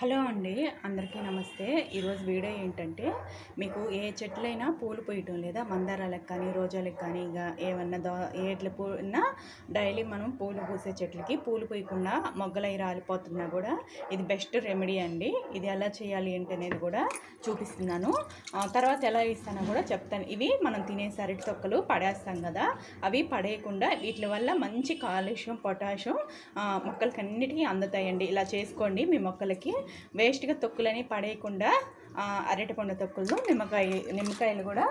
Hello అండి, అందరికీ నమస్తే. ఈరోజు వీడియో ఏంటంటే, మీకు ఏ చెట్లైనా పూలు పూయటం లేదా మందారాలకు కానీ రోజాలకు కానీ ఇక ఏమన్నా ఎట్ల పూనా డైలీ మనం పూలు పూసే చెట్లకి పూలు పూయకుండా మొగ్గలై రాలిపోతున్నా కూడా ఇది బెస్ట్ రెమెడీ అండి. ఇది ఎలా చేయాలి ఏంటనేది కూడా చూపిస్తున్నాను. తర్వాత ఎలా ఇస్తానో కూడా చెప్తాను. ఇవి మనం తినేసి అరటి తొక్కలు పడేస్తాం కదా, అవి పడేయకుండా వీటి వల్ల మంచి కాల్షియం పొటాషియం మొక్కలకి అన్నిటికీ అందుతాయండి. ఇలా చేసుకోండి. మీ మొక్కలకి వేస్ట్గా తొక్కులని పడేయకుండా అరటిపండు తొక్కుల్లో నిమ్మకాయలు కూడా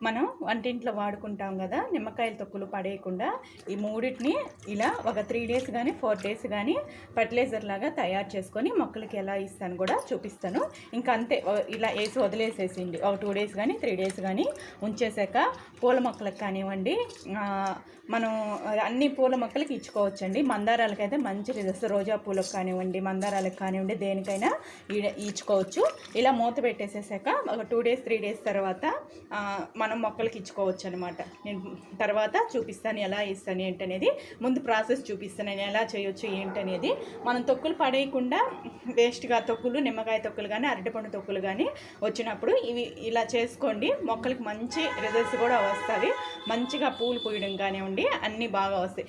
మనం వంటింట్లో వాడుకుంటాం కదా, నిమ్మకాయల తొక్కులు పడేయకుండా ఈ మూడింటిని ఇలా ఒక 3 days కానీ 4 days కానీ ఫర్టిలైజర్ లాగా తయారు చేసుకొని మొక్కలకి ఎలా ఇస్తాను కూడా చూపిస్తాను. ఇంకా అంతే, ఇలా వేసి వదిలేసేసింది. ఒక 2 days కానీ 3 days కానీ ఉంచేసాక పూల మొక్కలకు కానివ్వండి, మనం అన్ని పూల మొక్కలకి ఇచ్చుకోవచ్చండి. మందారాలకైతే మంచి రిజల్ట్స్, రోజా పూలకు కానివ్వండి, మందారాలకు కానివ్వండి, దేనికైనా ఇచ్చుకోవచ్చు. ఇలా మూత పెట్టేసేసాక ఒక 2 days 3 days తర్వాత మనం మొక్కలకి ఇచ్చుకోవచ్చు అనమాట. నేను తర్వాత చూపిస్తాను ఎలా ఇస్తాను ఏంటనేది. ముందు ప్రాసెస్ చూపిస్తాను నేను ఎలా చేయొచ్చు ఏంటనేది. మనం తొక్కులు పడేయకుండా వేస్ట్గా తొక్కులు, నిమ్మకాయ తొక్కులు కానీ అరటిపండు తొక్కులు కానీ వచ్చినప్పుడు ఇవి ఇలా చేసుకోండి. మొక్కలకి మంచి రిజల్ట్స్ కూడా వస్తాయి. మంచిగా పూలు పూయడం కానివ్వండి అన్నీ బాగా వస్తాయి.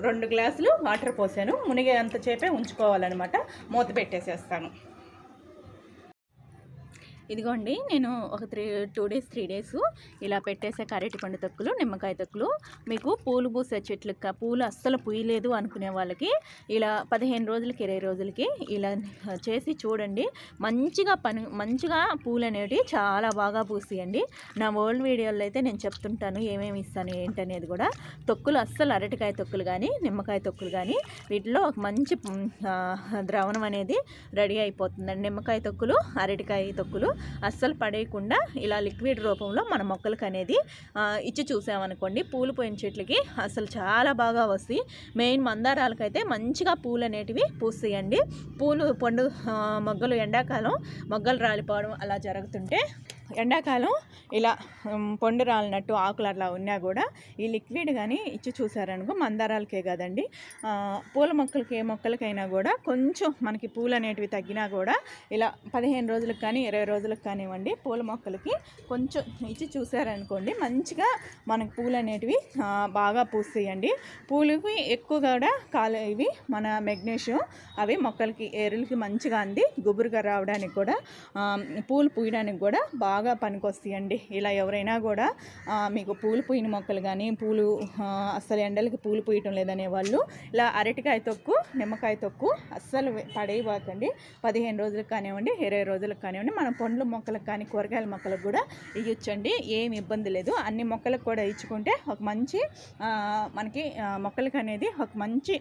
2 గ్లాసులు వాటర్ పోసాను. మునిగే అంత చేపే ఉంచుకోవాలన్నమాట. మూత పెట్టేసేస్తాను. ఇదిగోండి, నేను ఒక 2 days 3 days ఇలా పెట్టేసాక అరటిపండు తొక్కులు, నిమ్మకాయ తొక్కులు. మీకు పూలు పూసే చెట్లకు పూలు అస్సలు పూయలేదు అనుకునే వాళ్ళకి ఇలా 15 రోజులకి 20 రోజులకి ఇలా చేసి చూడండి. మంచిగా పూలు అనేవి చాలా బాగా పూసేయండి. నా ఓల్డ్ వీడియోలో అయితే నేను చెప్తుంటాను ఏమేమి ఇస్తాను ఏంటనేది కూడా. తొక్కులు అస్సలు అరటికాయ తొక్కులు కానీ నిమ్మకాయ తొక్కులు కానీ వీటిలో ఒక మంచి ద్రావణం అనేది రెడీ అయిపోతుందండి. నిమ్మకాయ తొక్కులు, అరటికాయ తొక్కులు అస్సలు పడేయకుండా ఇలా లిక్విడ్ రూపంలో మన మొక్కలకు అనేది ఇచ్చి చూసామనుకోండి, పూలు పోయిన చెట్లకి అసలు చాలా బాగా వస్తాయి. మెయిన్ మందారాలకైతే మంచిగా పూలు అనేటివి పూస్తాయండి. పూలు పండు మొగ్గలు ఎండాకాలం మొగ్గలు రాలిపోవడం అలా జరుగుతుంటే, ఎండాకాలం ఇలా పండు రాలినట్టు ఆకులు అట్లా ఉన్నా కూడా ఈ లిక్విడ్ కానీ ఇచ్చి చూసారనుకో, మందారాలకే కదండి, పూల మొక్కలకి ఏ మొక్కలకైనా కూడా కొంచెం మనకి పూలు అనేటివి తగ్గినా కూడా ఇలా 15 రోజులకు కానీ 20 రోజులకు కానివ్వండి పూల మొక్కలకి కొంచెం ఇచ్చి చూసారనుకోండి, మంచిగా మనకి పూలు అనేటివి బాగా పూస్తాయండి. పూలకి ఎక్కువ కూడా ఇవి మన మెగ్నీషియం అవి మొక్కలకి ఏరులకి మంచిగా అంది గుబురుగా రావడానికి కూడా, పూలు పూయడానికి కూడా బాగా పనికొస్తాయండి. ఇలా ఎవరైనా కూడా మీకు పూలు పూయిన మొక్కలు కానీ పూలు అస్సలు ఎండలకి పూలు పూయటం లేదనే వాళ్ళు ఇలా అరటికాయ తొక్కు, నిమ్మకాయ తొక్కు అస్సలు పడేయబాకండి. 15 రోజులకు కానివ్వండి 20 రోజులకు కానివ్వండి మన పండ్ల మొక్కలకు కానీ కూరగాయల మొక్కలకు కూడా ఇవ్వచ్చండి. ఏమి ఇబ్బంది లేదు. అన్ని మొక్కలకు కూడా ఇచ్చుకుంటే ఒక మంచి మనకి మొక్కలకి అనేది ఒక మంచి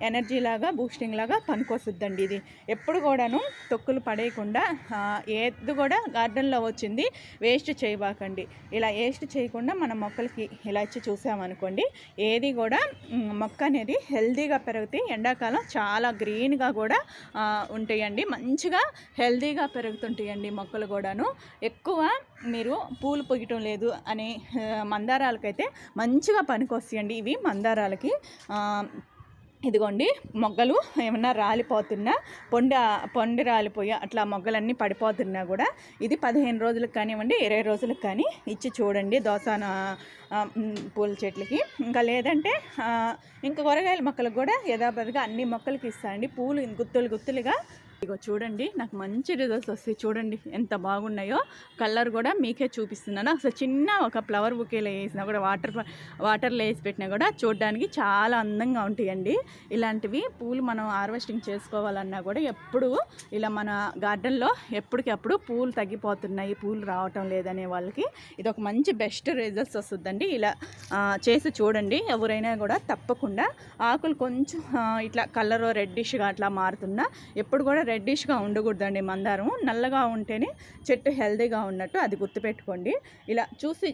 ఎనర్జీ లాగా బూస్టింగ్ లాగా పనికొస్తుందండి. ఇది ఎప్పుడు కూడాను తొక్కులు పడేయకుండా ఏది కూడా గార్డెన్లో వచ్చింది వేస్ట్ చేయబాకండి. ఇలా వేస్ట్ చేయకుండా మన మొక్కలకి ఇలా ఇచ్చి చూసామనుకోండి, ఏది కూడా మొక్క అనేది హెల్తీగా పెరుగుతాయి. ఎండాకాలం చాలా గ్రీన్గా కూడా ఉంటాయండి. మంచిగా హెల్తీగా పెరుగుతుంటాయండి మొక్కలు కూడాను. ఎక్కువ మీరు పూలు పొయ్యటం లేదు అనే మందారాలకైతే మంచిగా పనికొస్తాయండి. ఇవి మందారాలకి ఇదిగోండి, మొగ్గలు ఏమన్నా రాలిపోతున్నా పొండి రాలిపోయి అట్లా మొగ్గలన్నీ పడిపోతున్నా కూడా ఇది 15 రోజులకు కానివ్వండి 20 రోజులకు కానీ ఇచ్చి చూడండి దోసాన పూల చెట్లకి. ఇంకా లేదంటే ఇంకా కూరగాయల మొక్కలకు కూడా యథాబద్ధిగా అన్ని మొక్కలకి ఇస్తానండి. పూలు గుత్తులుగా ఇగో చూడండి, నాకు మంచి రిజల్ట్స్ వస్తాయి. చూడండి ఎంత బాగున్నాయో. కలర్ కూడా మీకే చూపిస్తున్నాను. అసలు చిన్న ఒక ఫ్లవర్ బుకేలో వేసినా కూడా వాటర్లో వేసి పెట్టినా కూడా చూడడానికి చాలా అందంగా ఉంటాయండి. ఇలాంటివి పూలు మనం హార్వెస్టింగ్ చేసుకోవాలన్నా కూడా ఎప్పుడు ఇలా మన గార్డెన్లో ఎప్పటికప్పుడు పూలు తగ్గిపోతున్నాయి, పూలు రావటం లేదనే వాళ్ళకి ఇది ఒక మంచి బెస్ట్ రిజల్ట్స్ వస్తుందండి. ఇలా చేసి చూడండి. ఎవరైనా కూడా తప్పకుండా ఆకులు కొంచెం ఇట్లా కలర్ రెడ్డిష్గా అట్లా మారుతున్నా ఎప్పుడు కూడా రెడ్డిష్గా ఉండకూడదండి. మందారం నల్లగా ఉంటేనే చెట్టు హెల్తీగా ఉన్నట్టు, అది గుర్తుపెట్టుకోండి. ఇలా చూసి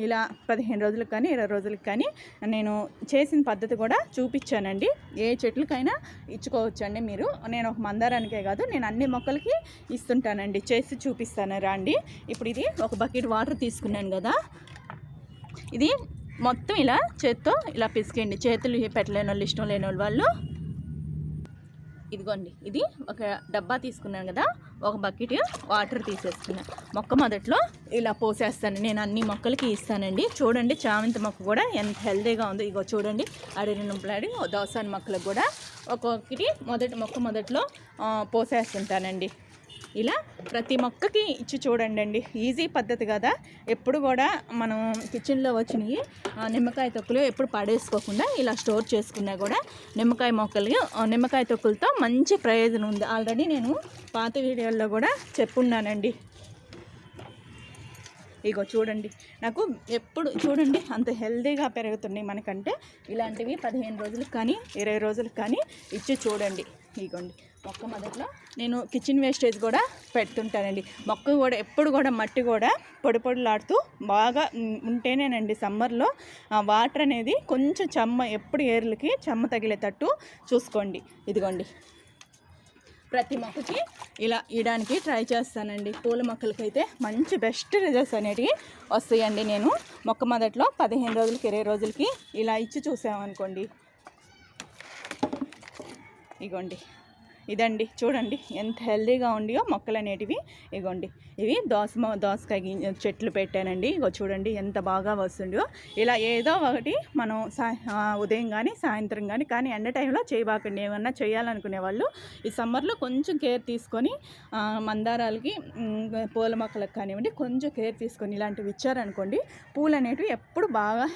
ఇలా 15 రోజులకు కానీ 20 రోజులకు కానీ నేను చేసిన పద్ధతి కూడా చూపించానండి. ఏ చెట్లకైనా ఇచ్చుకోవచ్చండి మీరు. నేను ఒక మందారానికే కాదు, నేను అన్ని మొక్కలకి ఇస్తుంటానండి. చేసి చూపిస్తాను రండి. ఇప్పుడు ఇది ఒక బకెట్ వాటర్ తీసుకున్నాను కదా, ఇది మొత్తం ఇలా చేత్తో ఇలా పిసికండి. చేతులు పెట్టలేని వాళ్ళు, ఇష్టం లేని వాళ్ళు ఇదిగోండి, ఇది ఒక డబ్బా తీసుకున్నాను కదా, ఒక బకెట్ వాటర్ తీసేసుకున్నాను. మొక్క మొదట్లో ఇలా పోసేస్తాను. నేను అన్ని మొక్కలకి ఇస్తానండి. చూడండి చామంతి మొక్క కూడా ఎంత హెల్తీగా ఉందో. ఇగో చూడండి, అడిగినప్పుడు దోసాని మొక్కలకు కూడా ఒక్కొక్కటి మొదట్లో పోసేస్తుంటానండి. ఇలా ప్రతి మొక్కకి ఇచ్చి చూడండి. ఈజీ పద్ధతి కదా. ఎప్పుడు కూడా మనం కిచెన్లో వచ్చినవి నిమ్మకాయ తొక్కులు ఎప్పుడు పడేసుకోకుండా ఇలా స్టోర్ చేసుకున్నా కూడా నిమ్మకాయ తొక్కులతో మంచి ప్రయోజనం ఉంది. ఆల్రెడీ నేను పాత వీడియోల్లో కూడా చెప్పున్నానండి. ఇగో చూడండి, నాకు ఎప్పుడు చూడండి అంత హెల్తీగా పెరుగుతున్నాయి. మనకంటే ఇలాంటివి 15 రోజులకు కానీ 20 రోజులకు కానీ ఇచ్చి చూడండి. ఇగోండి, మొక్క మొదట్లో నేను కిచెన్ వేస్టేజ్ కూడా పెడుతుంటానండి. మొక్క కూడా ఎప్పుడు కూడా మట్టి కూడా పొడిలాడుతూ బాగా ఉంటేనేనండి సమ్మర్లో వాటర్ అనేది కొంచెం ఎప్పుడు ఏర్లకి చెమ్మ తగిలేటట్టు చూసుకోండి. ఇదిగోండి, ప్రతి మొక్కకి ఇలా ఇయడానికి ట్రై చేస్తానండి. పూల మొక్కలకైతే మంచి బెస్ట్ రిజల్ట్స్ అనేటివి వస్తాయండి. నేను మొక్క మొదట్లో 15 రోజులకి 20 రోజులకి ఇలా ఇచ్చి చూసామనుకోండి. ఇగోండి, ఇదండి చూడండి ఎంత హెల్తీగా ఉండియో మొక్కలు అనేటివి. ఇగోండి, ఇవి దోసకాయ చెట్లు పెట్టానండి. ఇగో చూడండి ఎంత బాగా వస్తుండో. ఇలా ఏదో ఒకటి మనం ఉదయం కానీ సాయంత్రం కానీ ఎండ టైంలో చేయబాకండి. ఏమన్నా చేయాలనుకునే వాళ్ళు ఈ సమ్మర్లో కొంచెం కేర్ తీసుకొని మందారాలకి పూల మొక్కలకు కానివ్వండి కొంచెం కేర్ తీసుకొని ఇలాంటివి ఇచ్చారనుకోండి, పూలు అనేటివి ఎప్పుడు బాగా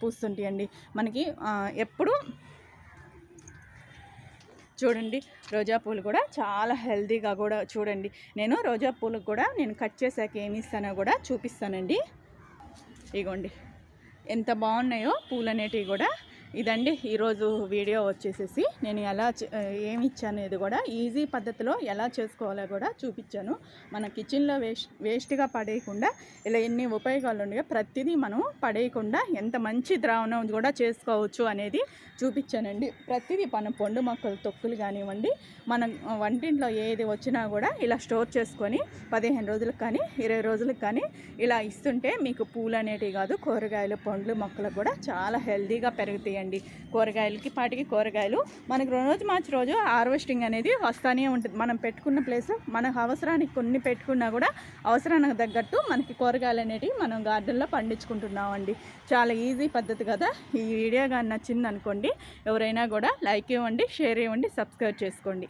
పూస్తుంటాయండి. మనకి ఎప్పుడు చూడండి, రోజా పూలు కూడా చాలా హెల్తీగా కూడా చూడండి. నేను రోజా పూలకు కూడా నేను కట్ చేసాక ఏమి ఇస్తానో కూడా చూపిస్తానండి. ఇగోండి ఎంత బాగున్నాయో పూలు అనేటివి కూడా. ఇదండి ఈరోజు వీడియో వచ్చేసేసి నేను ఎలా ఏమి ఇచ్చానేది కూడా ఈజీ పద్ధతిలో ఎలా చేసుకోవాలో కూడా చూపించాను. మన కిచెన్లో వేస్ట్గా పడేయకుండా ఇలా ఎన్ని ఉపయోగాలు ఉన్నాయో ప్రతిదీ మనం పడేయకుండా ఎంత మంచి ద్రావణం కూడా చేసుకోవచ్చు అనేది చూపించానండి. ప్రతిదీ మన పండు మొక్కలు తొక్కులు కానివ్వండి, మనం వంటింట్లో ఏది వచ్చినా కూడా ఇలా స్టోర్ చేసుకొని 15 రోజులకు కానీ 20 రోజులకు కానీ ఇలా ఇస్తుంటే మీకు పూలు అనేటివి కాదు, కూరగాయలు పండ్లు మొక్కలు కూడా చాలా హెల్తీగా పెరుగుతాయండి. కూరగాయలు మనకు రోజు మార్చి రోజు హార్వెస్టింగ్ అనేది వస్తూనే ఉంటుంది. మనం పెట్టుకున్న ప్లేస్ మనకు అవసరానికి కొన్ని పెట్టుకున్నా కూడా అవసరానికి తగ్గట్టు మనకి కూరగాయలు అనేటివి మనం గార్డెన్లో పండించుకుంటున్నామండి. చాలా ఈజీ పద్ధతి కదా. ఈ వీడియో కానీ నచ్చింది అనుకోండి, ఎవరైనా కూడా లైక్ ఇవ్వండి, షేర్ ఇవ్వండి, సబ్స్క్రైబ్ చేసుకోండి.